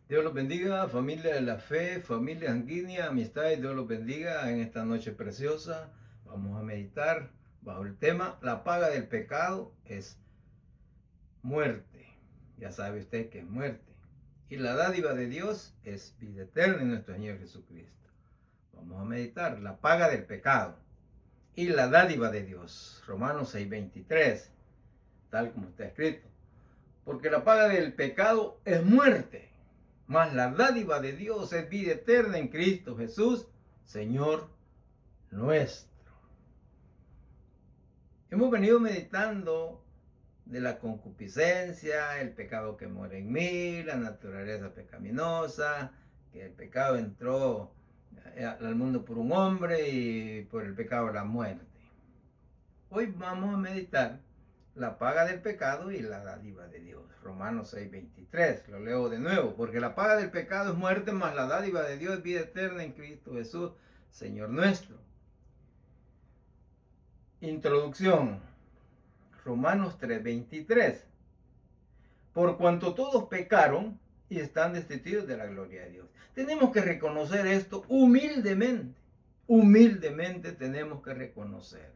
Dios los bendiga, familia de la fe, familia sanguínea, amistades, Dios los bendiga en esta noche preciosa. Vamos a meditar bajo el tema, la paga del pecado es muerte. Ya sabe usted que es muerte. Y la dádiva de Dios es vida eterna en nuestro Señor Jesucristo. Vamos a meditar, la paga del pecado y la dádiva de Dios. Romanos 6:23, tal como está escrito. Porque la paga del pecado es muerte, mas la dádiva de Dios es vida eterna en Cristo Jesús, Señor nuestro. Hemos venido meditando de la concupiscencia, el pecado que mora en mí, la naturaleza pecaminosa, que el pecado entró al mundo por un hombre y por el pecado la muerte. Hoy vamos a meditar la paga del pecado y la dádiva de Dios. Romanos 6:23, lo leo de nuevo. Porque la paga del pecado es muerte, mas la dádiva de Dios es vida eterna en Cristo Jesús, Señor nuestro. Introducción. Romanos 3:23. Por cuanto todos pecaron y están destituidos de la gloria de Dios. Tenemos que reconocer esto humildemente. Humildemente tenemos que reconocer.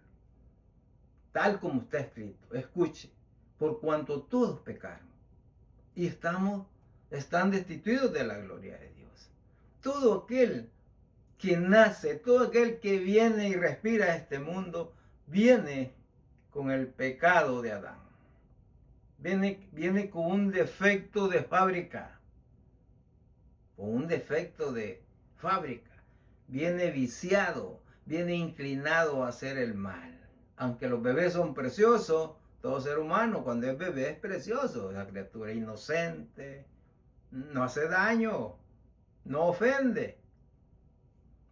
Tal como está escrito. Escuche. Por cuanto todos pecaron y están destituidos de la gloria de Dios. Todo aquel que nace, todo aquel que viene y respira a este mundo, viene con el pecado de Adán. Viene con un defecto de fábrica. Con un defecto de fábrica. Viene viciado, viene inclinado a hacer el mal. Aunque los bebés son preciosos, todo ser humano cuando es bebé es precioso. La criatura inocente, no hace daño, no ofende.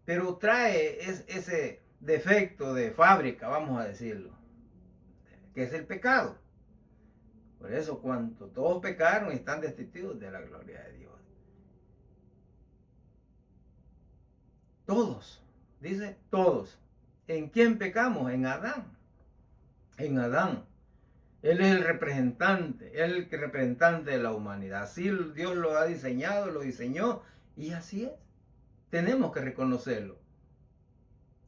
Pero trae ese defecto de fábrica, vamos a decirlo, que es el pecado. Por eso, cuando todos pecaron, están destituidos de la gloria de Dios. Todos, dice todos. ¿En quién pecamos? En Adán. En Adán. Él es el representante, él es el representante de la humanidad. Así Dios lo ha diseñado, lo diseñó, y así es. Tenemos que reconocerlo.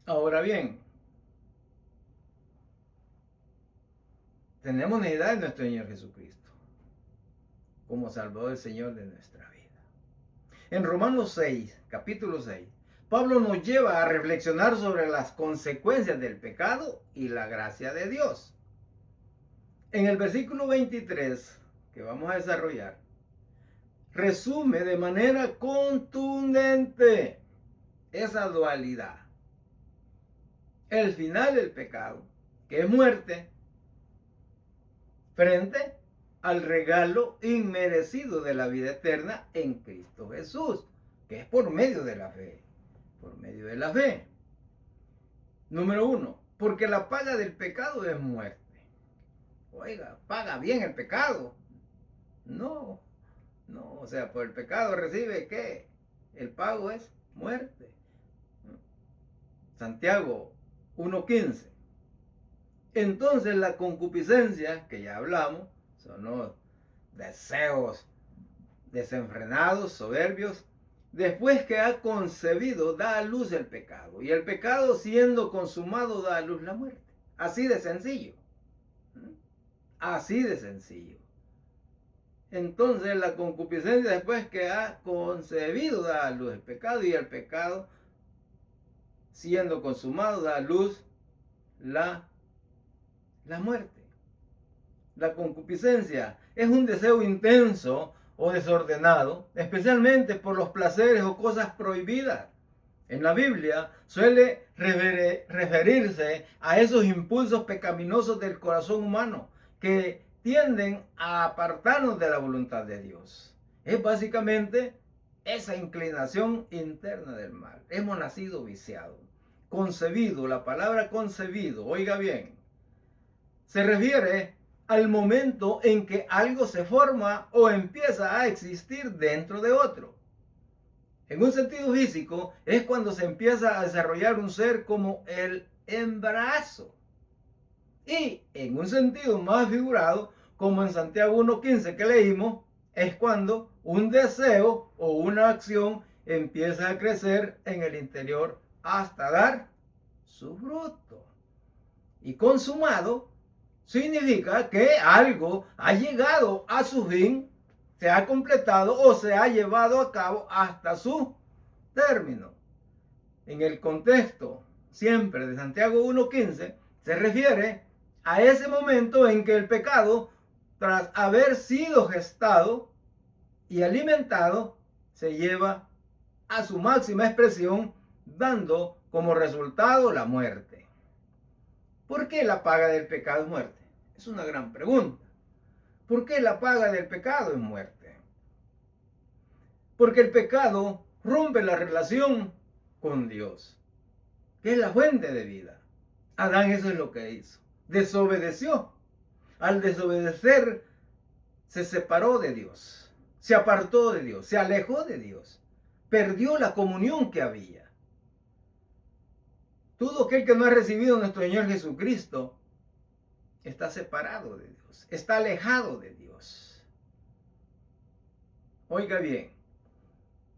Ahora bien, tenemos necesidad de nuestro Señor Jesucristo como Salvador, el Señor de nuestra vida. En Romanos 6, capítulo 6, Pablo nos lleva a reflexionar sobre las consecuencias del pecado y la gracia de Dios. En el versículo 23, que vamos a desarrollar, resume de manera contundente esa dualidad. El final del pecado, que es muerte, frente al regalo inmerecido de la vida eterna en Cristo Jesús, que es por medio de la fe. Por medio de la fe. Número 1, porque la paga del pecado es muerte. Oiga, paga bien el pecado. No, o sea, por el pecado recibe ¿qué? El pago es muerte. Santiago 1:15. Entonces la concupiscencia, que ya hablamos, son los deseos desenfrenados, soberbios, después que ha concebido, da a luz el pecado. Y el pecado, siendo consumado, da a luz la muerte. Así de sencillo. Así de sencillo. Entonces la concupiscencia, después que ha concebido, da a luz el pecado. Y el pecado, siendo consumado, da a luz la muerte. La concupiscencia es un deseo intenso o desordenado, especialmente por los placeres o cosas prohibidas. En la Biblia suele referirse a esos impulsos pecaminosos del corazón humano que tienden a apartarnos de la voluntad de Dios. Es básicamente esa inclinación interna del mal. Hemos nacido viciados. Concebido, la palabra concebido, oiga bien, se refiere al momento en que algo se forma o empieza a existir dentro de otro. En un sentido físico, es cuando se empieza a desarrollar un ser como el embarazo. Y en un sentido más figurado, como en Santiago 1:15 que leímos, es cuando un deseo o una acción empieza a crecer en el interior hasta dar su fruto. Y consumado significa que algo ha llegado a su fin, se ha completado o se ha llevado a cabo hasta su término. En el contexto siempre de Santiago 1:15 se refiere a ese momento en que el pecado, tras haber sido gestado y alimentado, se lleva a su máxima expresión, dando como resultado la muerte. ¿Por qué la paga del pecado es muerte? Es una gran pregunta. ¿Por qué la paga del pecado es muerte? Porque el pecado rompe la relación con Dios, que es la fuente de vida. Adán eso es lo que hizo. Desobedeció. Al desobedecer, se separó de Dios, se apartó de Dios, se alejó de Dios, perdió la comunión que había. Todo aquel que no ha recibido a nuestro Señor Jesucristo está separado de Dios, está alejado de Dios. Oiga bien,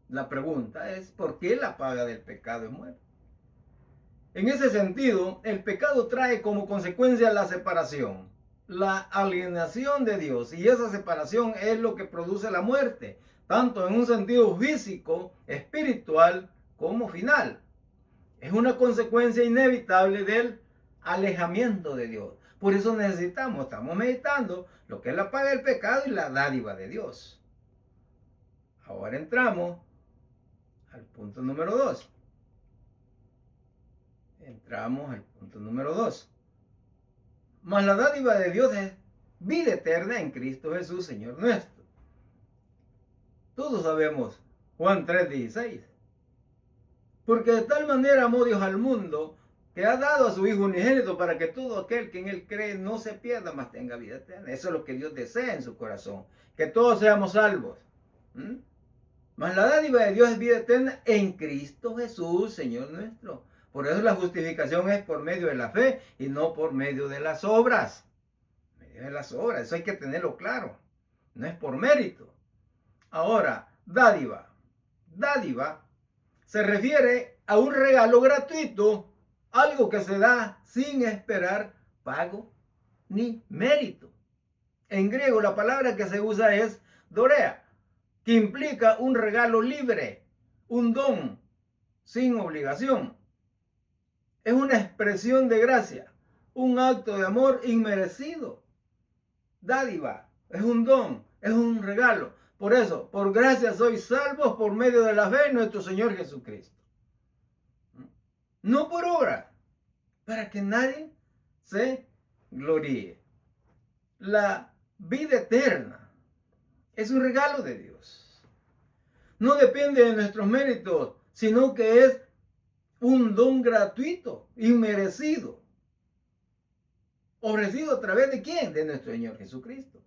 la pregunta es, ¿por qué la paga del pecado es muerte? En ese sentido, el pecado trae como consecuencia la separación, la alienación de Dios, y esa separación es lo que produce la muerte, tanto en un sentido físico, espiritual, como final. Es una consecuencia inevitable del alejamiento de Dios. Por eso estamos meditando lo que es la paga del pecado y la dádiva de Dios. Ahora entramos al punto número 2. Entramos al punto número 2. Mas la dádiva de Dios es vida eterna en Cristo Jesús, Señor nuestro. Todos sabemos Juan 3:16. Porque de tal manera amó Dios al mundo, que ha dado a su Hijo unigénito para que todo aquel que en Él cree no se pierda, mas tenga vida eterna. Eso es lo que Dios desea en su corazón, que todos seamos salvos. Mas la dádiva de Dios es vida eterna en Cristo Jesús, Señor nuestro. Por eso la justificación es por medio de la fe y no por medio de las obras. Medio de las obras, eso hay que tenerlo claro. No es por mérito. Ahora, dádiva. Dádiva se refiere a un regalo gratuito, algo que se da sin esperar pago ni mérito. En griego la palabra que se usa es dorea, que implica un regalo libre, un don sin obligación. Es una expresión de gracia, un acto de amor inmerecido. Dádiva, es un don, es un regalo. Por eso, por gracia sois salvos por medio de la fe en nuestro Señor Jesucristo. No por obra, para que nadie se gloríe. La vida eterna es un regalo de Dios. No depende de nuestros méritos, sino que es un don gratuito, inmerecido. ¿Ofrecido a través de quién? De nuestro Señor Jesucristo.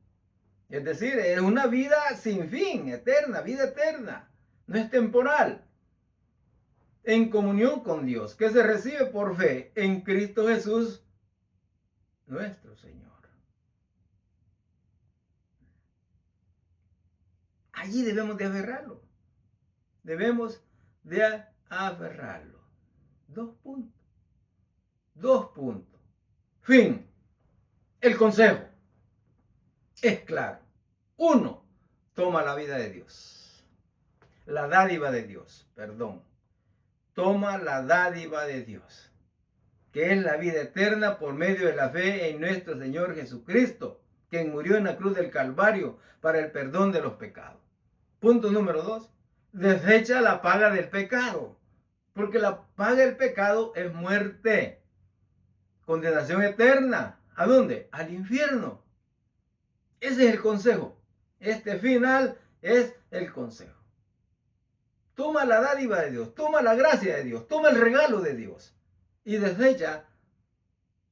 Es decir, es una vida sin fin, eterna, vida eterna. No es temporal. En comunión con Dios, que se recibe por fe en Cristo Jesús, nuestro Señor. Allí debemos de aferrarlo. Debemos de aferrarlo. 2 puntos. 2 puntos. Fin. El consejo es claro. 1. Toma la vida de Dios. La dádiva de Dios, perdón. Toma la dádiva de Dios, que es la vida eterna por medio de la fe en nuestro Señor Jesucristo, quien murió en la cruz del Calvario para el perdón de los pecados. Punto número 2. Desecha la paga del pecado, porque la paga del pecado es muerte, condenación eterna. ¿A dónde? Al infierno. Ese es el consejo. Este final es el consejo. Toma la dádiva de Dios, toma la gracia de Dios, toma el regalo de Dios y desecha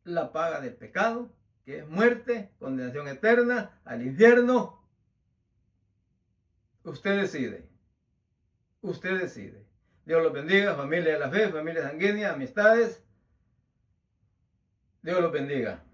la paga del pecado, que es muerte, condenación eterna, al infierno. Usted decide. Usted decide. Dios los bendiga, familia de la fe, familia sanguínea, amistades. Dios los bendiga.